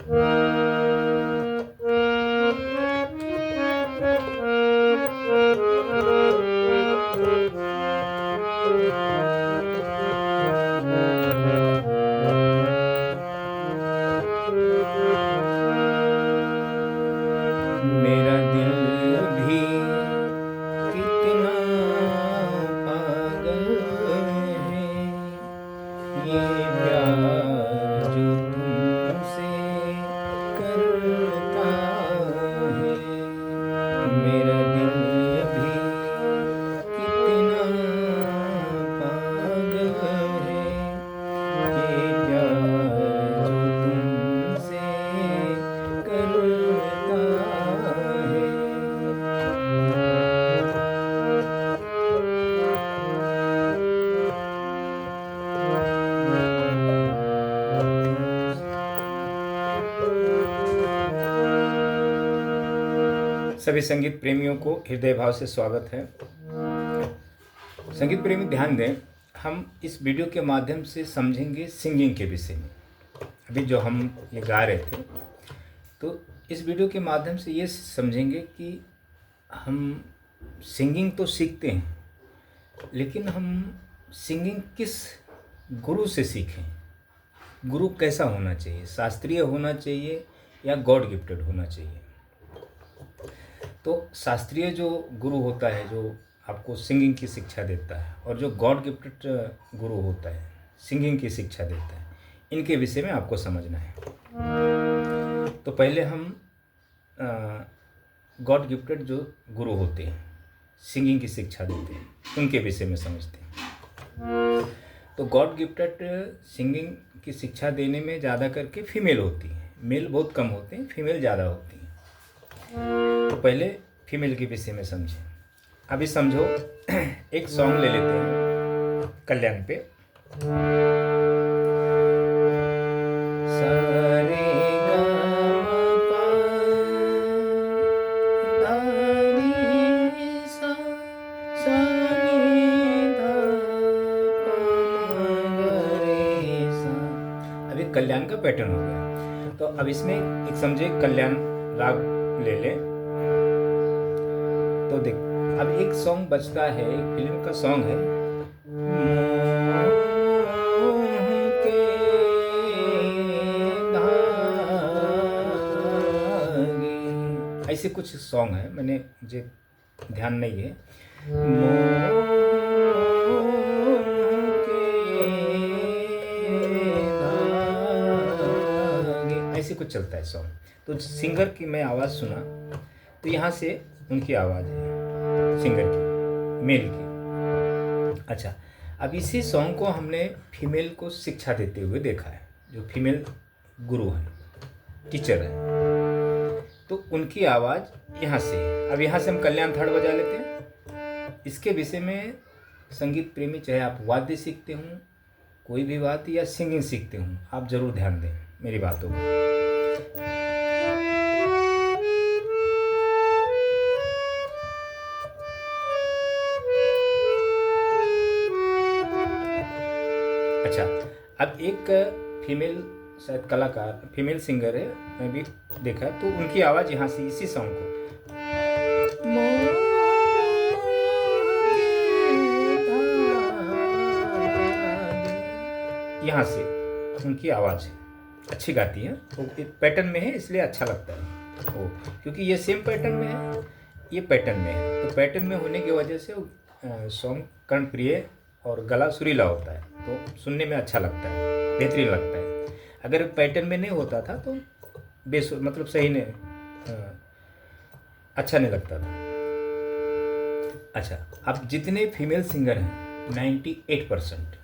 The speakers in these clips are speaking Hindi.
मेरा दिल भी कितना पागल है, ये प्यार जो तुमसे करता है। मेरा दिल भी कितना पागल है, ये प्यार जो तुमसे करता है। सभी संगीत प्रेमियों को हृदय भाव से स्वागत है। संगीत प्रेमी ध्यान दें, हम इस वीडियो के माध्यम से समझेंगे सिंगिंग के विषय में। अभी जो हम ये गा रहे थे, तो इस वीडियो के माध्यम से ये समझेंगे कि हम सिंगिंग तो सीखते हैं, लेकिन हम सिंगिंग किस गुरु से सीखें। गुरु कैसा होना चाहिए, शास्त्रीय होना चाहिए या गॉड गिफ्टेड होना चाहिए। तो शास्त्रीय जो गुरु होता है, जो आपको सिंगिंग की शिक्षा देता है, और जो गॉड गिफ्टेड गुरु होता है, सिंगिंग की शिक्षा देता है, इनके विषय में आपको समझना है। तो पहले हम गॉड गिफ्टेड जो गुरु होते हैं, सिंगिंग की शिक्षा देते हैं, उनके विषय में समझते हैं। तो गॉड गिफ्टेड सिंगिंग की शिक्षा देने में ज़्यादा करके फीमेल होती है, मेल बहुत कम होते हैं, फीमेल ज़्यादा होती हैं। तो पहले फीमेल के विषय में समझें। अभी समझो, एक सॉन्ग ले लेते हैं कल्याण पे। सारे गा मा पा धा नी सा, सा नी धा पा मा गा रे सा। अभी कल्याण का पैटर्न हो गया। तो अब इसमें एक समझे कल्याण राग ले लें। तो देख, अब एक सॉन्ग बजता है, एक फिल्म का सॉन्ग है, मोह के धागे, ऐसे कुछ सॉन्ग है, मैंने मुझे ध्यान नहीं है। मोह के धागे, ऐसे कुछ चलता है सॉन्ग। तो सिंगर की मैं आवाज़ सुना, तो यहाँ से उनकी आवाज़ है सिंगर की, मेल की। अच्छा, अब इसी सॉन्ग को हमने फीमेल को शिक्षा देते हुए देखा है, जो फीमेल गुरु हैं, टीचर हैं। तो उनकी आवाज़ यहाँ से है। अब यहाँ से हम कल्याण थर्ड बजा लेते हैं। इसके विषय में संगीत प्रेमी, चाहे आप वाद्य सीखते हों, कोई भी बात, या सिंगिंग सीखते हों, आप ज़रूर ध्यान दें मेरी बातों को। अच्छा, अब एक फीमेल शायद कलाकार, फीमेल सिंगर है, मैं भी देखा, तो उनकी आवाज़ यहाँ से, इसी सॉन्ग को, यहाँ से उनकी आवाज़ है, अच्छी गाती है। वो पैटर्न में है, इसलिए अच्छा लगता है वो, क्योंकि ये सेम पैटर्न में है, ये पैटर्न में है। तो पैटर्न में होने की वजह से सॉन्ग कर्णप्रिय और गला सुरीला होता है, तो सुनने में अच्छा लगता है, बेहतरीन लगता है। अगर पैटर्न में नहीं होता था तो मतलब सही नहीं, अच्छा नहीं लगता था। अच्छा, अब जितने फीमेल सिंगर हैं, 98%,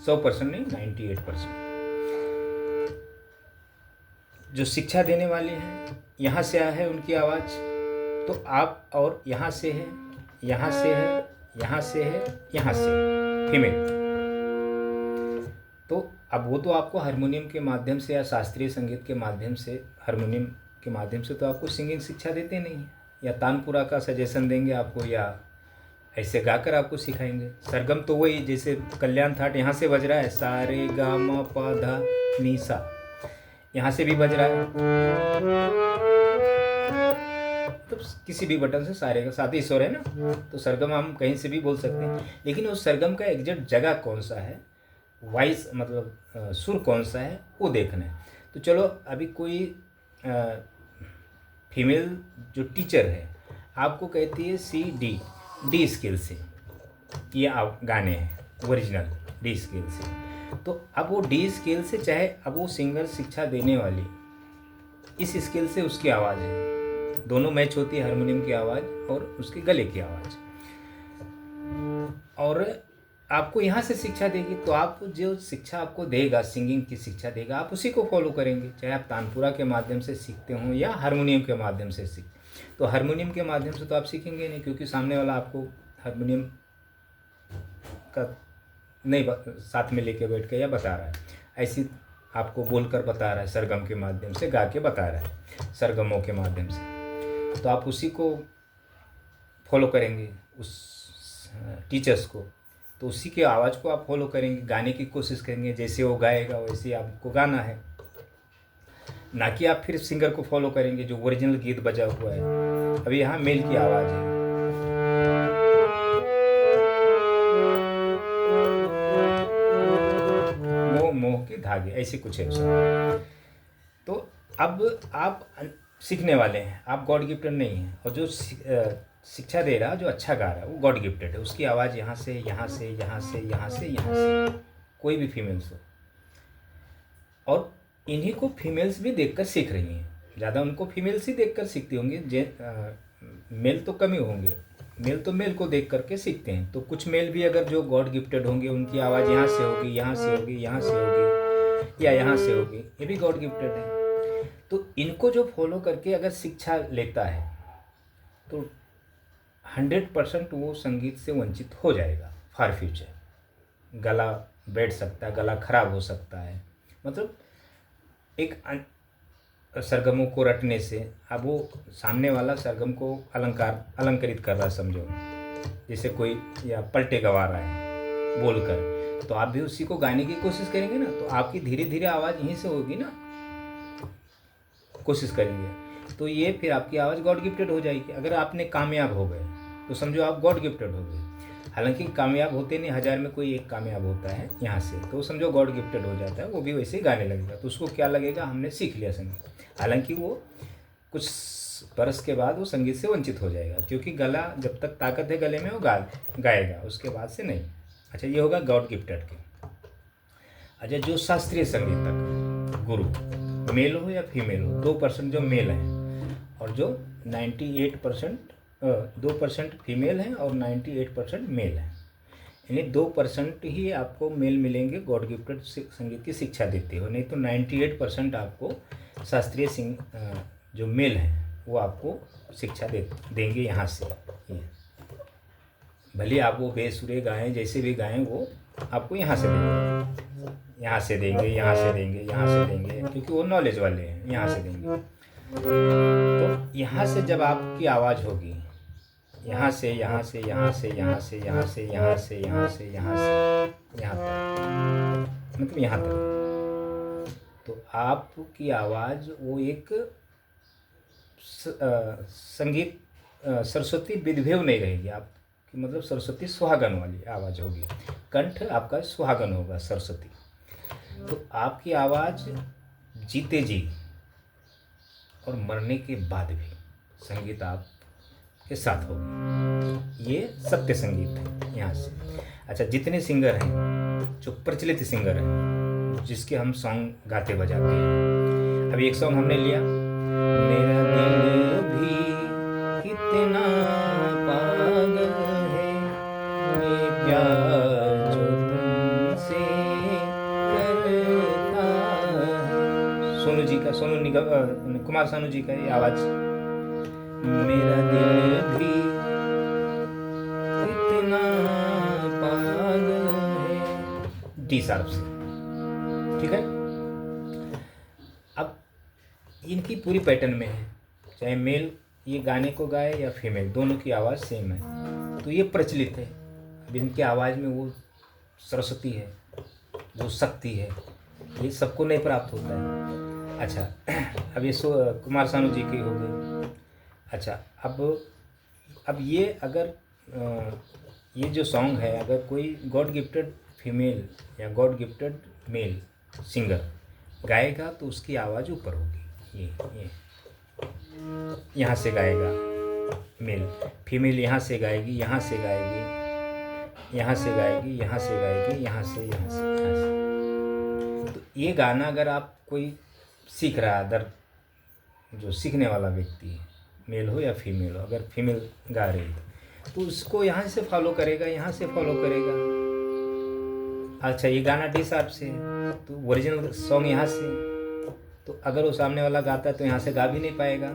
100% नहीं, 98% जो शिक्षा देने वाले हैं, यहाँ से आया है उनकी आवाज़। तो आप, और यहाँ से है, यहाँ से है, यहाँ से है, यहाँ से फीमेल। तो अब वो तो आपको हारमोनियम के माध्यम से या शास्त्रीय संगीत के माध्यम से, हारमोनियम के माध्यम से तो आपको सिंगिंग शिक्षा देते नहीं हैं, या तानपुरा का सजेशन देंगे आपको, या ऐसे गाकर आपको सिखाएंगे। सरगम तो वही, जैसे कल्याण थाट यहाँ से बज रहा है, सा रे गा मा पा धा नी सा, यहाँ से भी बज रहा है, तो किसी भी बटन से सारे का साथ ही स्वर है ना, तो सरगम हम कहीं से भी बोल सकते हैं। लेकिन उस सरगम का एग्जैक्ट जगह कौन सा है, वॉइस मतलब सुर कौन सा है, वो देखना है। तो चलो अभी कोई फीमेल जो टीचर है आपको कहती है सी डी, डी स्केल से ये आप गाने हैं ओरिजिनल डी स्केल से, तो अब वो डी स्केल से, चाहे अब वो सिंगर शिक्षा देने वाली इस स्केल से उसकी आवाज़ है, दोनों मैच होती है, हारमोनियम की आवाज़ और उसके गले की आवाज़, और आपको यहाँ से शिक्षा देगी। तो आप जो शिक्षा आपको देगा, सिंगिंग की शिक्षा देगा, आप उसी को फॉलो करेंगे, चाहे आप तानपुरा के माध्यम से सीखते हों या हारमोनियम के माध्यम से सीख। तो हारमोनियम के माध्यम से तो आप सीखेंगे नहीं, क्योंकि सामने वाला आपको हारमोनियम का नहीं साथ में लेके बैठ के या बता रहा है, ऐसी आपको बोलकर बता रहा है, सरगम के माध्यम से गा के बता रहा है, सरगमों के माध्यम से, तो आप उसी को फॉलो करेंगे, उस टीचर्स को, तो उसी के आवाज़ को आप फॉलो करेंगे, गाने की कोशिश करेंगे, जैसे वो गाएगा वैसे आपको गाना है, ना कि आप फिर सिंगर को फॉलो करेंगे जो ओरिजिनल गीत बजा हुआ है। अभी यहाँ मेल की आवाज़ है, मोह मोह के धागे, ऐसे कुछ है उसमें। तो अब आप सीखने वाले हैं, आप गॉड गिफ्टेड नहीं हैं, और जो शिक्षा दे रहा, जो अच्छा गा रहा है, वो गॉड गिफ्टेड है, उसकी आवाज़ यहाँ से यहाँ से यहाँ से यहाँ से यहाँ से, कोई भी फीमेल्स हो, और इन्हीं को फीमेल्स भी देखकर सीख रही हैं, ज़्यादा उनको फीमेल्स ही देखकर सीखती होंगी, मेल तो कम ही होंगे, मेल तो मेल को देख करके सीखते हैं। तो कुछ मेल भी अगर जो गॉड गिफ्टेड होंगे, उनकी आवाज़ यहाँ से होगी, यहाँ से होगी, यहाँ से होगी, या यहाँ से होगी, ये भी गॉड गिफ्टेड है। तो इनको जो फॉलो करके अगर शिक्षा लेता है तो 100% वो संगीत से वंचित हो जाएगा फॉर फ्यूचर। गला बैठ सकता है, गला खराब हो सकता है, मतलब एक सरगमों को रटने से, अब वो सामने वाला सरगम को अलंकृत कर रहा है, समझो जैसे कोई या पलटे गवा रहा है बोलकर, तो आप भी उसी को गाने की कोशिश करेंगे ना, तो आपकी धीरे धीरे आवाज़ यहीं से होगी ना, कोशिश करेंगे, तो ये फिर आपकी आवाज़ गॉड गिफ्टेड हो जाएगी। अगर आपने कामयाब हो गए तो समझो आप गॉड गिफ्टेड हो गए, हालांकि कामयाब होते नहीं, 1000 में कोई एक कामयाब होता है यहाँ से, तो समझो गॉड गिफ्टेड हो जाता है, वो भी वैसे ही गाने लगेगा, तो उसको क्या लगेगा, हमने सीख लिया संगीत। हालांकि वो कुछ बरस के बाद वो संगीत से वंचित हो जाएगा, क्योंकि गला जब तक ताकत है गले में वो गाएगा, उसके बाद से नहीं। अच्छा, ये होगा गॉड गिफ्टेड के। अच्छा, जो शास्त्रीय संगीतक गुरु मेल हो या फीमेल हो, 2% जो मेल हैं और जो 2% फीमेल हैं और 98% मेल हैं, यानी 2% ही आपको मेल मिलेंगे गॉड गिफ्टेड संगीत की शिक्षा देते हो, नहीं तो 98% आपको शास्त्रीय जो मेल हैं वो आपको शिक्षा देंगे यहाँ से। भले आप वो बेसुरे गाएं, जैसे भी गाएं, वो आपको यहाँ से देंगे, यहाँ से देंगे, यहाँ से देंगे, यहाँ से देंगे, क्योंकि वो नॉलेज वाले हैं, यहाँ से देंगे। तो यहाँ से जब आपकी आवाज़ होगी, यहाँ से यहाँ से यहाँ से यहाँ से यहाँ से यहाँ से यहाँ से यहाँ से यहाँ तक, मतलब यहाँ तक, तो आपकी आवाज़ वो एक संगीत सरस्वती विद्भेव नहीं रहेगी आपकी, मतलब सरस्वती सुहागन वाली आवाज़ होगी, कंठ आपका सुहागन होगा सरस्वती। तो आपकी आवाज़ जीते जी और मरने के बाद भी संगीत आपके साथ होगी, ये सत्य संगीत है यहाँ से। अच्छा, जितने सिंगर हैं जो प्रचलित सिंगर हैं, जिसके हम सॉन्ग गाते बजाते हैं, अभी एक सॉन्ग हमने लिया, मेरा दिल भी कितना पागल है, ये प्यार जो तुमसे करता है, सोनू जी का, सोनू निगम, कुमार सानू जी का ये आवाज़, मेरा दिल भी कितना पागल है, डी शार्प से, ठीक है। अब इनकी पूरी पैटर्न में है, चाहे मेल ये गाने को गाए या फीमेल, दोनों की आवाज़ सेम है, तो ये प्रचलित है। अब इनकी आवाज़ में वो सरस्वती है, जो शक्ति है, ये सबको नहीं प्राप्त होता है। अच्छा, अब ये कुमार सानू जी की हो गई। अच्छा, अब ये अगर ये जो सॉन्ग है, अगर कोई गॉड गिफ्टेड फीमेल या गॉड गिफ्टेड मेल सिंगर गाएगा तो उसकी आवाज़ ऊपर होगी। ये यहाँ से गाएगा मेल, फीमेल यहाँ से गाएगी, यहाँ से गाएगी, यहाँ से गाएगी, यहाँ से गाएगी, यहाँ से, यहाँ से, यहाँ से। तो ये गाना अगर आप कोई सीख रहा है, अदर जो सीखने वाला व्यक्ति है, मेल हो या फीमेल हो, अगर फीमेल गा रही है तो उसको यहाँ से फॉलो करेगा, यहाँ से फॉलो करेगा। अच्छा, ये गाना डी शार्प से है तो ओरिजिनल सॉन्ग यहाँ से, तो अगर वो सामने वाला गाता है तो यहाँ से गा भी नहीं पाएगा।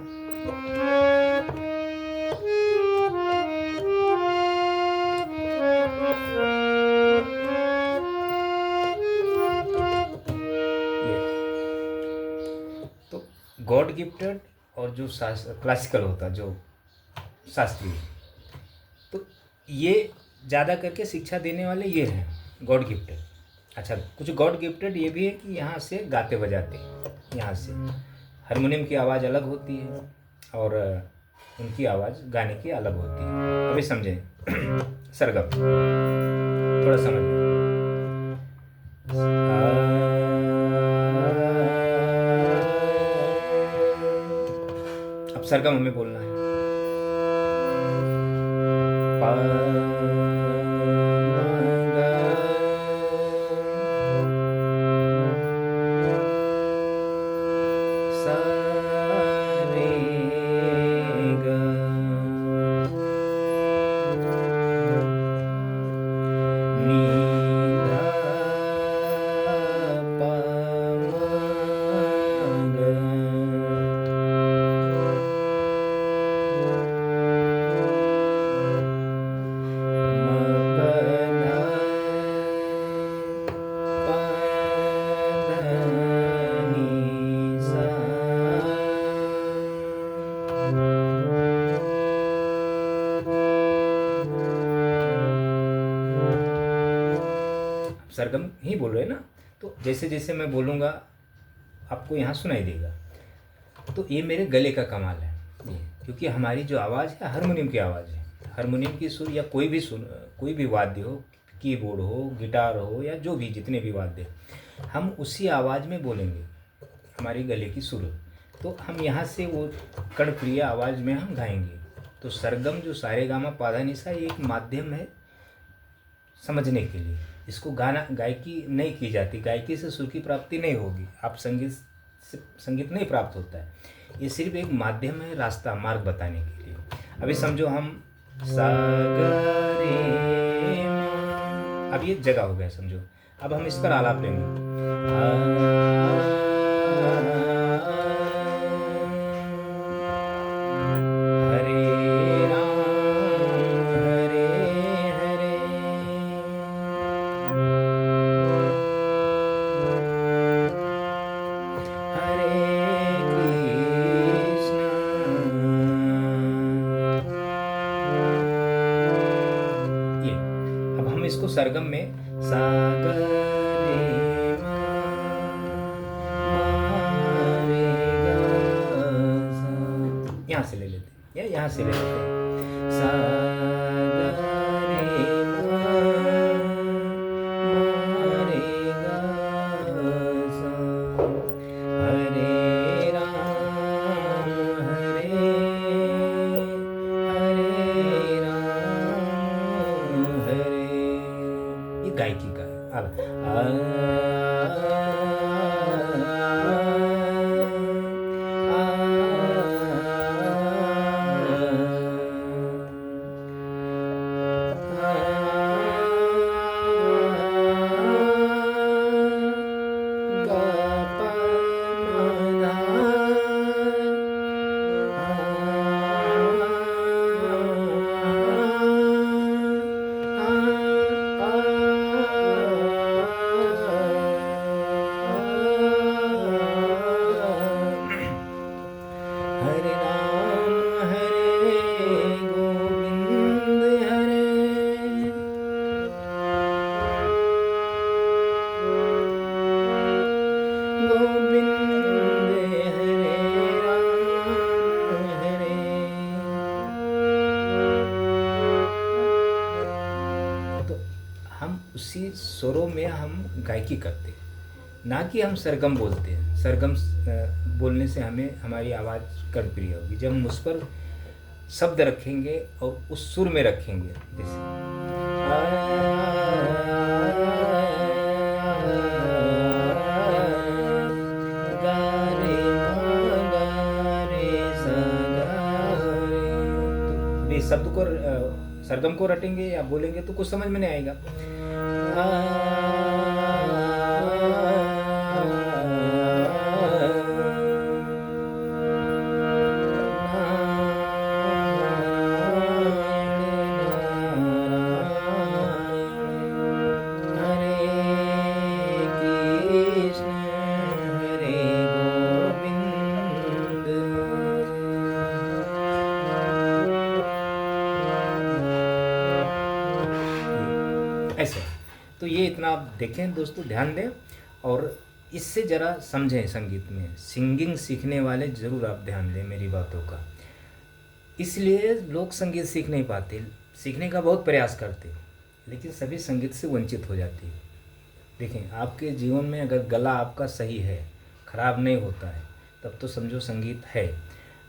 तो गॉड गिफ्टेड और जो क्लासिकल होता है, जो शास्त्रीय, तो ये ज़्यादा करके शिक्षा देने वाले ये हैं गॉड गिफ्टेड। अच्छा, कुछ गॉड गिफ्टेड ये भी है कि यहाँ से गाते बजाते हैं, यहाँ से हारमोनियम की आवाज़ अलग होती है और उनकी आवाज़ गाने की अलग होती है। अभी समझें सरगम थोड़ा समझ लें। अब सरगम हमें बोलना है। सरगम ही बोल रहे हैं ना, तो जैसे जैसे मैं बोलूँगा आपको यहाँ सुनाई देगा। तो ये मेरे गले का कमाल है ये, क्योंकि हमारी जो आवाज़ है हारमोनियम की आवाज़ है। हारमोनियम की सुर या कोई भी वाद्य हो, कीबोर्ड हो, गिटार हो या जो भी जितने भी वाद्य, हम उसी आवाज़ में बोलेंगे, हमारी गले की सुर। तो हम यहाँ से वो कर्णप्रिय आवाज़ में हम गाएंगे। तो सरगम जो सारेगामा पाधा निसा, ये एक माध्यम है समझने के लिए। इसको गायकी नहीं की जाती, गायकी से सुर की प्राप्ति नहीं होगी, आप संगीत नहीं प्राप्त होता है। ये सिर्फ एक माध्यम है, रास्ता, मार्ग बताने के लिए। अभी समझो हम सा ग रे म, अब ये जगह हो गया समझो। अब हम इस पर आलाप लेंगे। इसको सरगम में सा ग रे म रे ग सा, यहाँ से ले लेते हैं या यहाँ से ले लेते हैं। सा ग रे म रे ग सा, हरे राम हरे गायकी का है। स्वरों में हम गायकी करते हैं, ना कि हम सरगम बोलते हैं। सरगम बोलने से हमें हमारी आवाज़ कर्णप्रिय होगी। जब हम उस पर शब्द रखेंगे और उस सुर में रखेंगे, जैसे तो इस शब्द को सरगम को रटेंगे या बोलेंगे तो कुछ समझ में नहीं आएगा। ऐसे तो ये इतना आप देखें दोस्तों, ध्यान दें और इससे ज़रा समझें। संगीत में सिंगिंग सीखने वाले ज़रूर आप ध्यान दें मेरी बातों का। इसलिए लोग संगीत सीख नहीं पाते, सीखने का बहुत प्रयास करते लेकिन सभी संगीत से वंचित हो जाते हैं। देखें, आपके जीवन में अगर गला आपका सही है, खराब नहीं होता है, तब तो समझो संगीत है।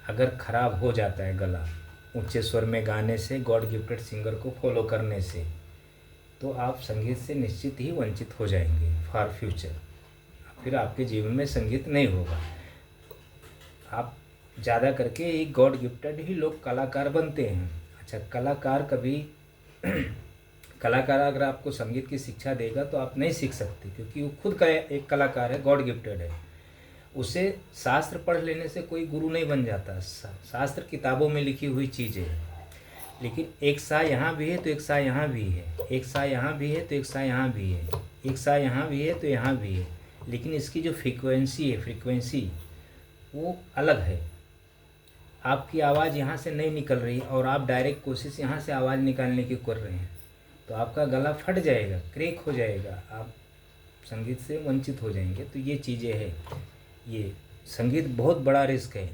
अगर खराब हो जाता है गला ऊंचे स्वर में गाने से, गॉड गिफ्टेड सिंगर को फॉलो करने से, तो आप संगीत से निश्चित ही वंचित हो जाएंगे फॉर फ्यूचर। फिर आपके जीवन में संगीत नहीं होगा। आप ज़्यादा करके एक गॉड गिफ्टेड ही लोग कलाकार बनते हैं। अच्छा, कलाकार कभी कलाकार अगर आपको संगीत की शिक्षा देगा तो आप नहीं सीख सकते, क्योंकि वो खुद का एक कलाकार है, गॉड गिफ्टेड है। उसे शास्त्र पढ़ लेने से कोई गुरु नहीं बन जाता। शास्त्र किताबों में लिखी हुई चीज़ें हैं, लेकिन एक सा यहाँ भी है तो एक सा यहाँ भी है, एक सा यहाँ भी है तो एक सा यहाँ भी है, एक सा यहाँ भी है तो यहाँ भी है, लेकिन इसकी जो फ्रीक्वेंसी वो अलग है। आपकी आवाज़ यहाँ से नहीं निकल रही और आप डायरेक्ट कोशिश यहाँ से आवाज़ निकालने की कर रहे हैं, तो आपका गला फट जाएगा, क्रैक हो जाएगा, आप संगीत से वंचित हो जाएंगे। तो ये चीज़ें हैं। ये संगीत बहुत बड़ा रिस्क है।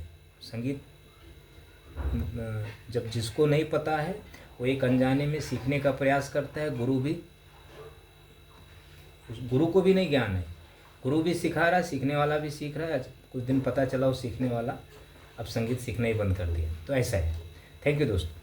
संगीत जब जिसको नहीं पता है वो एक अनजाने में सीखने का प्रयास करता है। गुरु को भी नहीं ज्ञान है, गुरु भी सिखा रहा है, सीखने वाला भी सीख रहा है। कुछ दिन पता चला वो सीखने वाला अब संगीत सीखना ही बंद कर दिया। तो ऐसा है। थैंक यू दोस्तों।